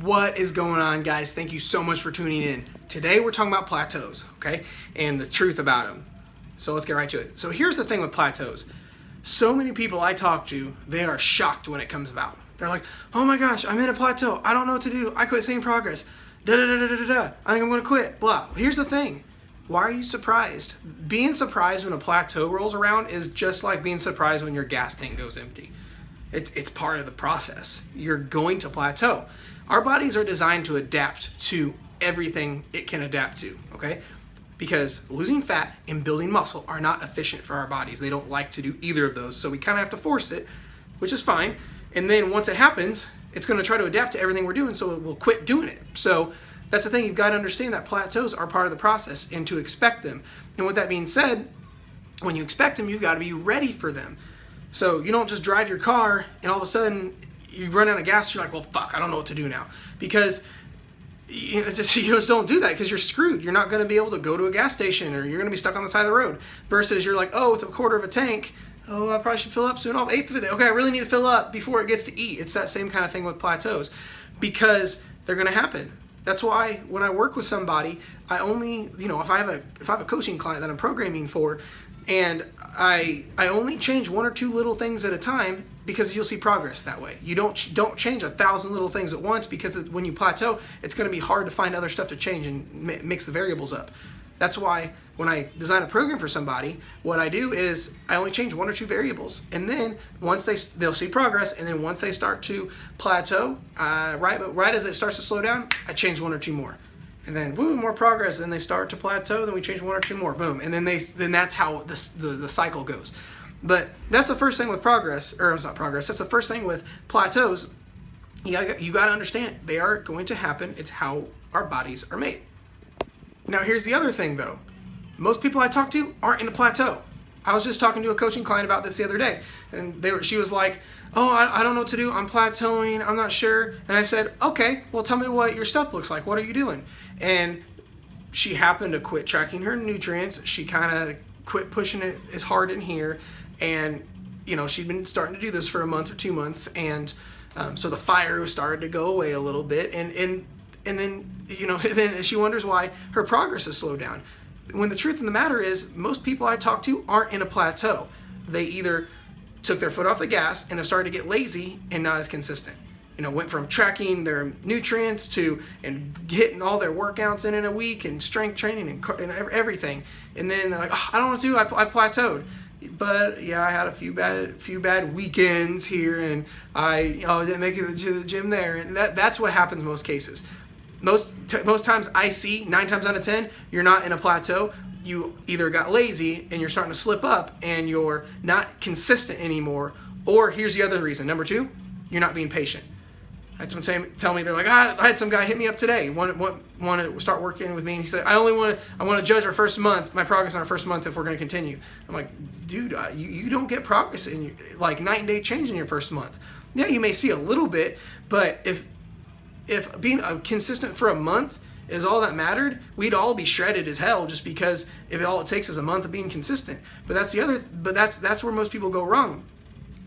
What is going on, guys? Thank you so much for tuning in. Today we're talking about plateaus, okay? And the truth about them. So let's get right to it. So here's the thing with plateaus. So many people I talk to, they are shocked when it comes about. They're like, oh my gosh, I'm in a plateau. I don't know what to do. I quit seeing progress. I think I'm going to quit. Blah. Here's the thing. Why are you surprised? Being surprised when a plateau rolls around is just like being surprised when your gas tank goes empty. It's part of the process. You're going to plateau. Our bodies are designed to adapt to everything it can adapt to, okay? Because losing fat and building muscle are not efficient for our bodies. They don't like to do either of those, so we kind of have to force it, which is fine. And then once it happens, it's going to try to adapt to everything we're doing, so it will quit doing it. So that's the thing. You've got to understand that plateaus are part of the process and to expect them. And with that being said, when you expect them, you've got to be ready for them. So you don't just drive your car and all of a sudden you run out of gas. You're like, well, fuck, I don't know what to do now. Because you just don't do that because you're screwed. You're not going to be able to go to a gas station or you're going to be stuck on the side of the road. Versus you're like, oh, it's a quarter of a tank. Oh, I probably should fill up soon. Oh, eighth of it. Okay, I really need to fill up before it gets to eat. It's that same kind of thing with plateaus because they're going to happen. That's why when I work with somebody, I only, if I have a coaching client that I'm programming for, and I only change one or two little things at a time because you'll see progress that way. You don't change 1,000 little things at once because when you plateau, it's going to be hard to find other stuff to change and mix the variables up. That's why when I design a program for somebody, what I do is I only change one or two variables, and then once they'll see progress, and then once they start to plateau, right as it starts to slow down, I change one or two more. And then boom, more progress, and they start to plateau, then we change one or two more, boom, and then that's how the cycle goes. But that's the first thing with progress, or it's not progress, that's the first thing with plateaus. You got to understand, they are going to happen. It's how our bodies are made. Now here's the other thing though. Most people I talk to aren't in a plateau. I was just talking to a coaching client about this the other day, and she was like, oh, I don't know what to do. I'm plateauing. I'm not sure. And I said, okay, well, tell me what your stuff looks like. What are you doing? And she happened to quit tracking her nutrients. She kind of quit pushing it as hard in here. And, she'd been starting to do this for a month or 2 months. And so the fire started to go away a little bit. And then, then she wonders why her progress has slowed down. When the truth of the matter is, most people I talk to aren't in a plateau. They either took their foot off the gas and have started to get lazy and not as consistent. Went from tracking their nutrients and getting all their workouts in a week and strength training and everything. And then they're like, oh, I don't know what to do. I plateaued. But yeah, I had a few bad weekends here, and I didn't make it to the gym there. And that's what happens in most cases. Most times I see 9 times out of 10, you're not in a plateau. You either got lazy and you're starting to slip up and you're not consistent anymore, or here's the other reason. Number 2, you're not being patient. I had someone tell me, they're like, I had some guy hit me up today, want to start working with me, and he said, I want to judge our first month, my progress on our first month if we're going to continue. I'm like, dude, you don't get progress in like night and day change in your first month. Yeah, you may see a little bit, but if being consistent for a month is all that mattered, we'd all be shredded as hell just because if all it takes is a month of being consistent. But that's where most people go wrong.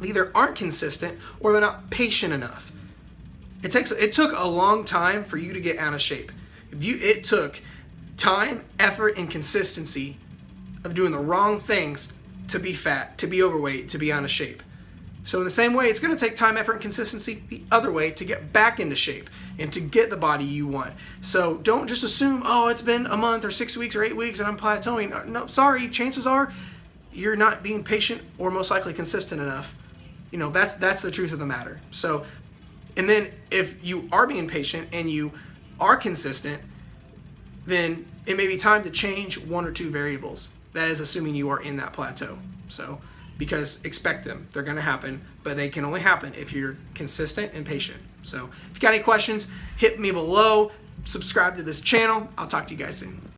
They either aren't consistent or they're not patient enough. It took a long time for you to get out of shape. It took time, effort, and consistency of doing the wrong things to be fat, to be overweight, to be out of shape. So in the same way, it's going to take time, effort, and consistency the other way to get back into shape and to get the body you want. So don't just assume, oh, it's been a month or 6 weeks or 8 weeks and I'm plateauing. No, sorry, chances are you're not being patient or most likely consistent enough. That's the truth of the matter. So, and then if you are being patient and you are consistent, then it may be time to change 1 or 2 variables. That is assuming you are in that plateau. So, because expect them. They're going to happen, but they can only happen if you're consistent and patient. So if you got any questions, hit me below. Subscribe to this channel. I'll talk to you guys soon.